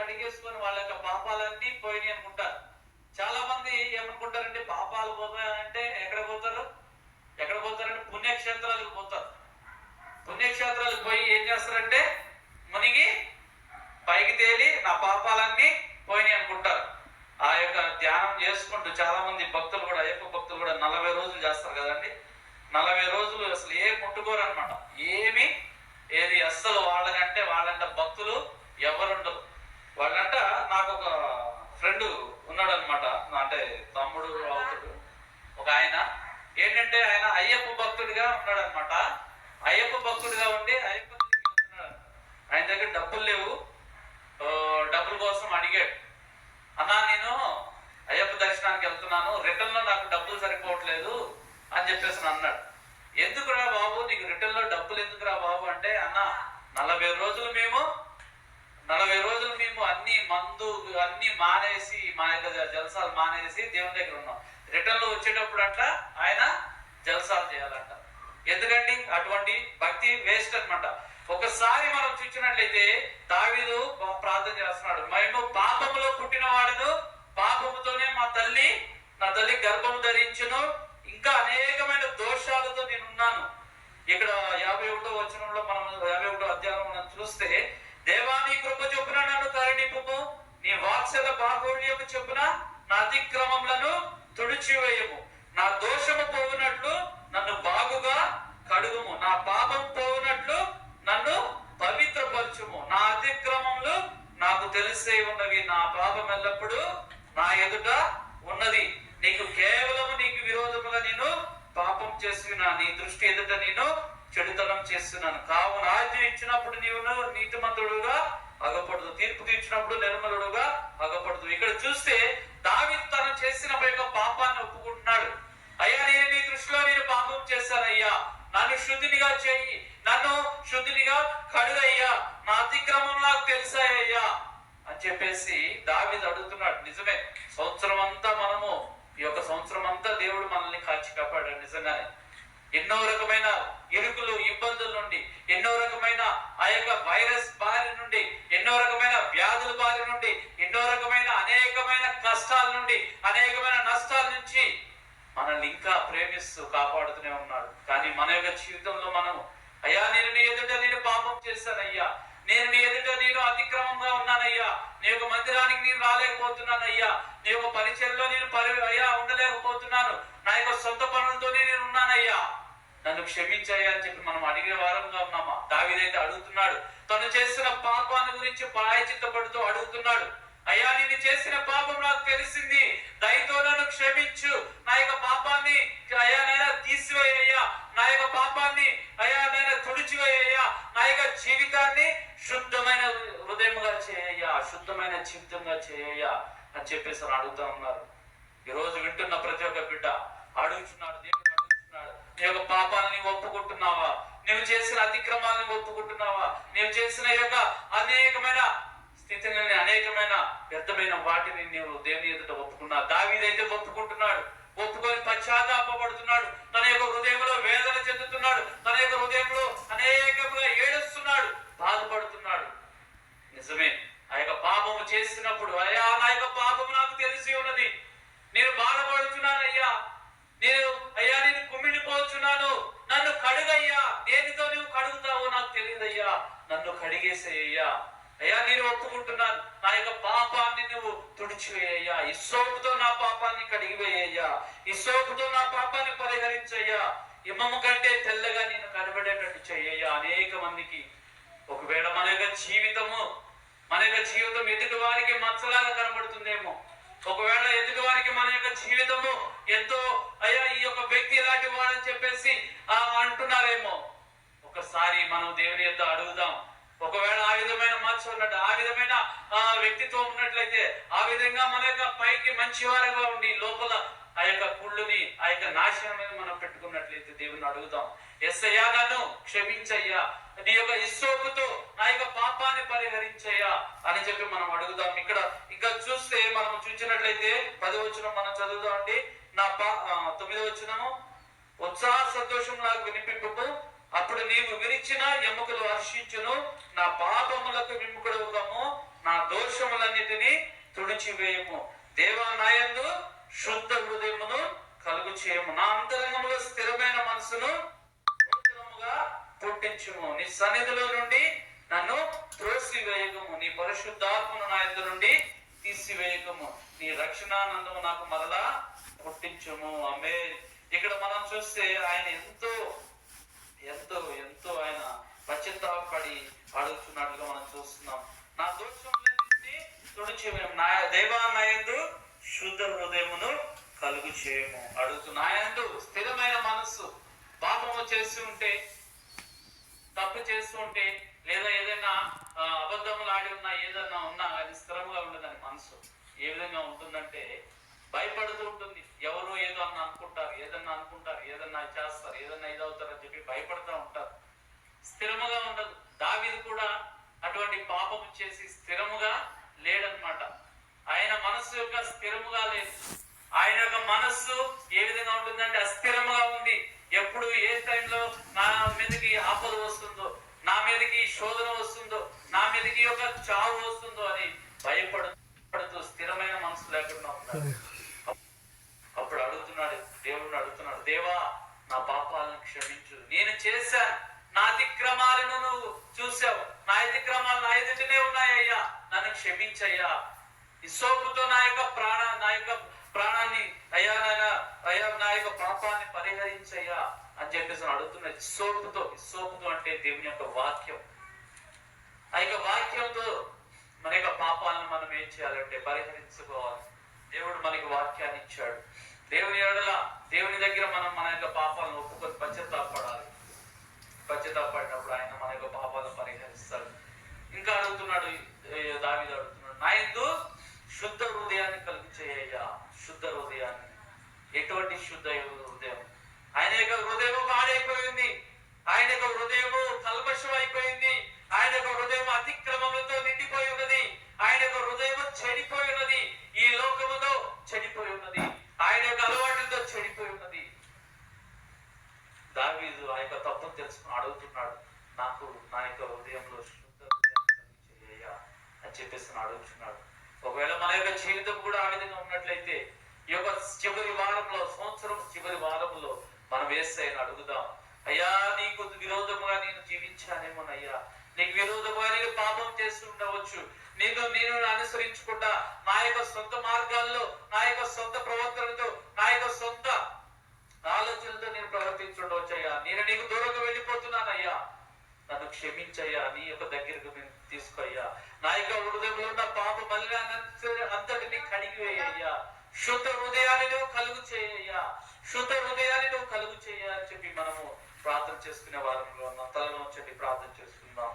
కడిగేసుకొని వాళ్ళ యొక్క పాపాలన్నీ పోయినాయి అనుకుంటారు. చాలా మంది ఏమనుకుంటారంటే పాపాలు పోతాయంటే ఎక్కడ పోతారంటే పుణ్యక్షేత్రాలకు పోతారు. పుణ్యక్షేత్రాలకు పోయి ఏం చేస్తారంటే మునిగి పైకి తేలి నా పాపాలన్నీ పోయినాయి అనుకుంటారు. ఆ యొక్క ధ్యానం చేసుకుంటూ చాలా మంది భక్తులు కూడా, అయ్యప్ప భక్తులు కూడా 40 రోజులు చేస్తారు కదండి. 40 రోజులు అసలు ఏం ముట్టుకోరు అనమాట. ఏది అస్సలు వాళ్ళంట భక్తులు ఎవరుండరు. వాళ్ళంట నాకు ఒక ఫ్రెండ్ ఉన్నాడు అనమాట, అంటే తమ్ముడు అవుతాడు ఒక ఆయన. ఏంటంటే ఆయన అయ్యప్ప భక్తుడిగా ఉన్నాడు అనమాట. అయ్యప్ప భక్తుడిగా ఉండి అయ్యప్ప ఆయన దగ్గర డబ్బులు లేవు. డబ్బుల కోసం అడిగాడు, అన్నా నేను అయ్యప్ప దర్శనానికి వెళ్తున్నాను, రిటర్న్ లో నాకు డబ్బులు సరిపోవట్లేదు అని చెప్పేసి అన్నాడు. ఎందుకురా బాబు నీకు రిటర్న్ లో డబ్బులు ఎందుకురా బాబు అంటే, అన్న 40 రోజులు మేము అన్ని మందు అన్ని మానేసి మా యొక్క జలసాలు మానేసి దేవుని దగ్గర ఉన్నాం. రిటర్న్ లో వచ్చేటప్పుడు అంట ఆయన జలసాలు చేయాలంట. ఎందుకండి అటువంటి భక్తి వేస్ట్ అనమాట. ఒకసారి మనం చూసినట్లయితే దావీదు ప్రార్థన చేస్తున్నాడు, మేము పాపములో పుట్టిన వాడును, పాపముతోనే నా తల్లి గర్భము ధరించును, ఇంకా అనేకమైన దోషాలతో నేను ఉన్నాను. ఇక్కడ 51వ వచనంలో మనం 51వ అధ్యాయం మనం చూస్తే, దేవా నీ కృప చొప్పున నన్ను కరుణింపుము, నీ వాత్సల్య బాహుళ్యము చొప్పున నా అతిక్రమములను తుడిచివేయము, నా దోషము పోవునట్లు నన్ను బాగుగా కడుగుము, నా పాపం పోవునట్లు నన్ను పవిత్రపరచుము, నా అతిక్రమములు నాకు తెలిసే ఉన్నవి, నా పాపం ఎల్లప్పుడూ నా ఎదుట ఉన్నది, నీకు విరోధముగా నేను పాపం చేస్తున్నా, నీ దృష్టి ఎదుట నేను చెడుతనం చేస్తున్నాను. కావున ఆజ్ఞ ఇచ్చినప్పుడు నీవు నీతిమంతుడుగా అగపడదు, తీర్పు తీర్చినప్పుడు నిర్మలుడుగా అగపడదు. ఇక్కడ చూస్తే దావీదు తను చేసిన పాపాన్ని ఒప్పుకుంటున్నాడు. అయ్యా నేను నీ దృష్టిలో నేను పాపం చేశానయ్యా, నన్ను శుద్ధినిగా చేయి, నన్ను శుద్ధినిగా కడుగయ్యా, నా అతిక్రమం నాకు తెలుసాయ్యా అని చెప్పేసి దావీదు అడుగుతున్నాడు. నిజమే, సంవత్సరం అంతా ఈ యొక్క సంవత్సరం అంతా దేవుడు మనల్ని కాచి కాపాడాడు. నిజంగానే ఎన్నో రకమైన ఇరుకులు ఇబ్బందుల నుండి, ఎన్నో రకమైన ఆ యొక్క వైరస్ బారి నుండి, ఎన్నో రకమైన వ్యాధుల బారి నుండి, ఎన్నో రకమైన అనేకమైన కష్టాల నుండి, అనేకమైన నష్టాల నుంచి మనల్ని ఇంకా ప్రేమిస్తూ కాపాడుతూనే ఉన్నాడు. కానీ మన యొక్క జీవితంలో అయ్యా నేను నీ ఎదుట నేను పాపం చేశానయ్యా, నేను నీ ఎదుట నేను అతిక్రమంగా ఉన్నానయ్యా, నీ యొక్క మందిరానికి నేను రాలేకపోతున్నానయ్యా, నీ యొక్క పరిచయంలో నేను ఉండలేకపోతున్నాను, నా యొక్క సొంత పనులతోనే నేను ఉన్నానయ్యా, నన్ను క్షమించాయా అని చెప్పి మనం అడిగే వారంగా ఉన్నామా? దావీదైతే అడుగుతున్నాడు, తను చేసిన పాపాన్ని గురించి ప్రాయచిత్తపడుతూ అడుగుతున్నాడు. అయ్యా నేను చేసిన పాపం నాకు తెలిసింది, దయతో నన్ను క్షమించు, నా యొక్క పాపాన్ని అయ్యా నైనా తీసివేయ్యా, నా యొక్క పాపాన్ని అయ్యా నైనా తుడిచివేయ్యా, నా యొక్క జీవితాన్ని శుద్ధమైన హృదయముగా చేయ్యా, శుద్ధమైన జీవితంగా చేయ్యా అని చెప్పేసి అడుగుతా ఉన్నారు. ఈ రోజు వింటున్న ప్రతి ఒక్క బిడ్డ అడుగుతున్నాడు, దేవుడు అడుగుతున్నాడు, నీ యొక్క పాపాలని ఒప్పుకుంటున్నావా? నువ్వు చేసిన అతిక్రమాలను ఒప్పుకుంటున్నావా? నువ్వు చేసిన యొక్క అనేకమైన స్థితిని, అనేకమైన వ్యర్థమైన వాటిని నీవు దేవుని ఎదుట ఒప్పుకున్నా. దావీదైతే ఒప్పుకుంటున్నాడు, ఒప్పుకొని పశ్చాత్తాపడుతున్నాడు, తన యొక్క హృదయంలో వేదన చెందుతున్నాడు, తన యొక్క హృదయంలో అనేకంగా ఏడుస్తున్నాడు, బాధపడుతున్నాడు. నిజమే, ఆ యొక్క పాపము చేసినప్పుడు అయ్యా నా యొక్క పాపము నాకు తెలిసి ఉన్నది, నేను బాధపడుతున్నానయ్యా, నేను కుమిలిపోతున్నాను, నన్ను కడుగయ్యా, దేనితో నువ్వు కడుగుతావో నాకు తెలియదయ్యా, నన్ను కడిగేసేయ్యా, అయ్యా నేను ఒప్పుకుంటున్నాను, నా యొక్క పాపాన్ని నువ్వు తుడిచివేయ్యా, ఇస్సోపుతో నా పాపాన్ని కడిగివేయ్యా, ఇస్సోపుతో నా పాపాన్ని పరిహరించయ్యా, హిమము కంటే తెల్లగా నేను కనబడేటట్టు చెయ్యయ్యా. అనేక మందికి ఒకవేళ మన యొక్క జీవితం ఎదుటి వారికి మచ్చలాగా కనబడుతుందేమో, ఒకవేళ ఎదుటి వారికి మన యొక్క జీవితము ఎంతో అయ్యా ఈ యొక్క వ్యక్తి ఇలాంటి వాడని చెప్పేసి అంటున్నారేమో. ఒకసారి మనం దేవుని యొక్క అడుగుదాం, ఒకవేళ ఆ విధమైన మచ్చ ఉన్నట్టు, ఆ విధమైన వ్యక్తిత్వం ఉన్నట్లయితే, ఆ విధంగా మన యొక్క పైకి మంచివారుగా ఉండి లోపల ఆ యొక్క కుళ్ళుని, ఆ యొక్క నాశనం మనం పెట్టుకున్నట్లయితే దేవుని అడుగుదాం, యేసయ్యా నన్ను క్షమించయ్యా, నీ యొక్క ఇస్సోపుతో నా యొక్క పాపాన్ని పరిహరించయ్యా అని చెప్పి మనం అడుగుదాం. ఇక్కడ ఇంకా చూస్తే మనం చూసినట్లయితే 10వ వచనం మనం చదువుదాం అండి. 9వ వచనము, ఉత్సాహ సంతోషం నాకు వినిపింపు, అప్పుడు నీవు విరిచిన ఎముకలు హర్షించును, నా పాపములకు విముఖుడవుతాము, నా దోషములన్నిటినీ తుడిచివేయము. దేవా నా యందు శుద్ధ హృదయమును కలుగు చేయము. నా అంతరంగంలో స్థిరమైన మనసును నూతనముగా పుట్టించుము. నీ సన్నిధిలో నుండి నన్ను త్రోసివేయకము. నీ పరిశుద్ధాత్మను నా యందు నుండి తీసివేయకము. నీ రక్షణానందము నాకు మరలా పుట్టించుము. ఆమేన్. ఇక్కడ మనం చూస్తే ఆయన ఎంతో ఎంతో ఎంతో ఆయన పశ్చాత్తాపడి అడుగుతున్నట్లుగా మనం చూస్తున్నాం. నా దోషములన్నిటినీ తుడిచివేయము. నా దేవా నా యందు శుద్ధ హృదయమును కలుగు చేయము అడుగుతూ, నా యందు స్థిరమైన మనస్సు. పాపము చేస్తూ ఉంటే, తప్పు చేస్తూ ఉంటే, లేదా ఏదైనా అబద్ధములు ఆడి ఉన్నా, ఏదన్నా ఉన్నా అది స్థిరంగా ఉండదని మనసు ఏ విధంగా ఉంటుందంటే భయపడుతూ ఉంటుంది. ఎవరు ఏదో అన్న అనుకుంటారు, ఏదన్నా చేస్తారు, ఏదన్నా ఇదవుతారు అని చెప్పి భయపడుతూ ఉంటారు. స్థిరముగా ఉండదు. దావీదు కూడా అటువంటి పాపము చేసి స్థిరముగా లేడనమాట. ఆయన మనస్సు యొక్క స్థిరముగా లేదు. ఆయన యొక్క మనస్సు ఏ విధంగా ఉంటుందంటే అస్థిరముగా ఉంది. ఎప్పుడు ఏ టైంలో నా మీదకి ఆపద వస్తుందో, నా మీదకి శోధన వస్తుందో, నా మీదకి ఒక చావు వస్తుందో అని భయపడుతూ స్థిరమైన మనసు లేకుండా ఉన్నాడు. అప్పుడు అడుగుతున్నాడు, దేవుడిని అడుగుతున్నాడు, దేవా నా పాపాలను క్షమించు. నేను చేశాను, నా అతిక్రమాలను నువ్వు చూసావు, నా అతిక్రమాలు నా ఎదుటనే ఉన్నాయ్యా, నన్ను క్షమించయ్యా. హిస్సోపుతో నా యొక్క ప్రాణాన్ని అయ్యా నా యొక్క పాపాన్ని పరిహరించయ్యా అని చెప్పేసి అడుగుతున్నా. హిస్సోపుతో అంటే దేవుని యొక్క వాక్యం. ఆ యొక్క వాక్యంతో మన యొక్క పాపాలను మనం ఏం చేయాలంటే పరిహరించుకోవాలి. దేవుడు మనకి వాక్యాన్ని ఇచ్చాడు. దేవుని దగ్గర మనం మన యొక్క పాపాలను ఒప్పుకొని పశ్చాత్తాపడాలి. పశ్చాత్తాపడినప్పుడు ఆయన మన యొక్క పాపాలను పరిహరిస్తాడు. ఇంకా అడుగుతున్నాడు, దావీదు అడుగుతున్నాడు, నా యందు శుద్ధ హృదయాన్ని కలుగు చేయ్యా. శుద్ధ హృదయాన్ని. ఎటువంటి శుద్ధ హృదయం? ఆయన యొక్క హృదయం పాడైపోయింది. ఆయన యొక్క హృదయము కల్మషం అయిపోయింది. ఆయన యొక్క హృదయం అతిక్రమములతో నిండిపోయి ఉన్నది. ఆయన యొక్క హృదయం చెడిపోయి ఉన్నది. ఈ లోకములో చెడిపోయి ఉన్నది. ఆయన యొక్క అలవాటులతో చెడిపోయి ఉన్నది. దావీదు ఆ యొక్క తప్పును తెలుసుకుని అడుగుతున్నాడు, నాకు నా యొక్క హృదయంలో శుద్ధ హృదయాన్ని కలుగు చేయ్యా అని చెప్పేసి అడుగుతున్నాడు. ఒకవేళ మన యొక్క జీవితం కూడా ఆ విధంగా ఉన్నట్లయితే ఈ యొక్క చివరి వారంలో, సంవత్సరం చివరి వారంలో మనం యేసయ్యను అడుగుదాం. అయ్యా, నీకు విరోధముగా నేను జీవించానేమోనయ్యా, నీకు విరోధముగా నేను పాపం చేస్తూ ఉండవచ్చు, నేను అనుసరించకుండా నా యొక్క సొంత మార్గాల్లో, నా యొక్క సొంత ప్రవర్తనతో, నా యొక్క సొంత ఆలోచనలతో నేను ప్రవర్తించుండవచ్చయ్యా. నేను నీకు దూరంగా వెళ్ళిపోతున్నానయ్యా, నన్ను క్షమించయ్యా, నీ యొక్క దగ్గరకు తీసుకోయ్యా. నా యొక్క హృదయంలో ఉన్న పాప మళ్ళీ అంతటిని కడిగివేయ్యా. శుద్ధ హృదయాన్ని నువ్వు కలుగు చేయ్యా. శుద్ధ హృదయాన్ని నువ్వు కలుగు చేయ అని చెప్పి మనము ప్రార్థన చేసుకునే వారంలో తలలో చెప్పి ప్రార్థన చేసుకుందాం.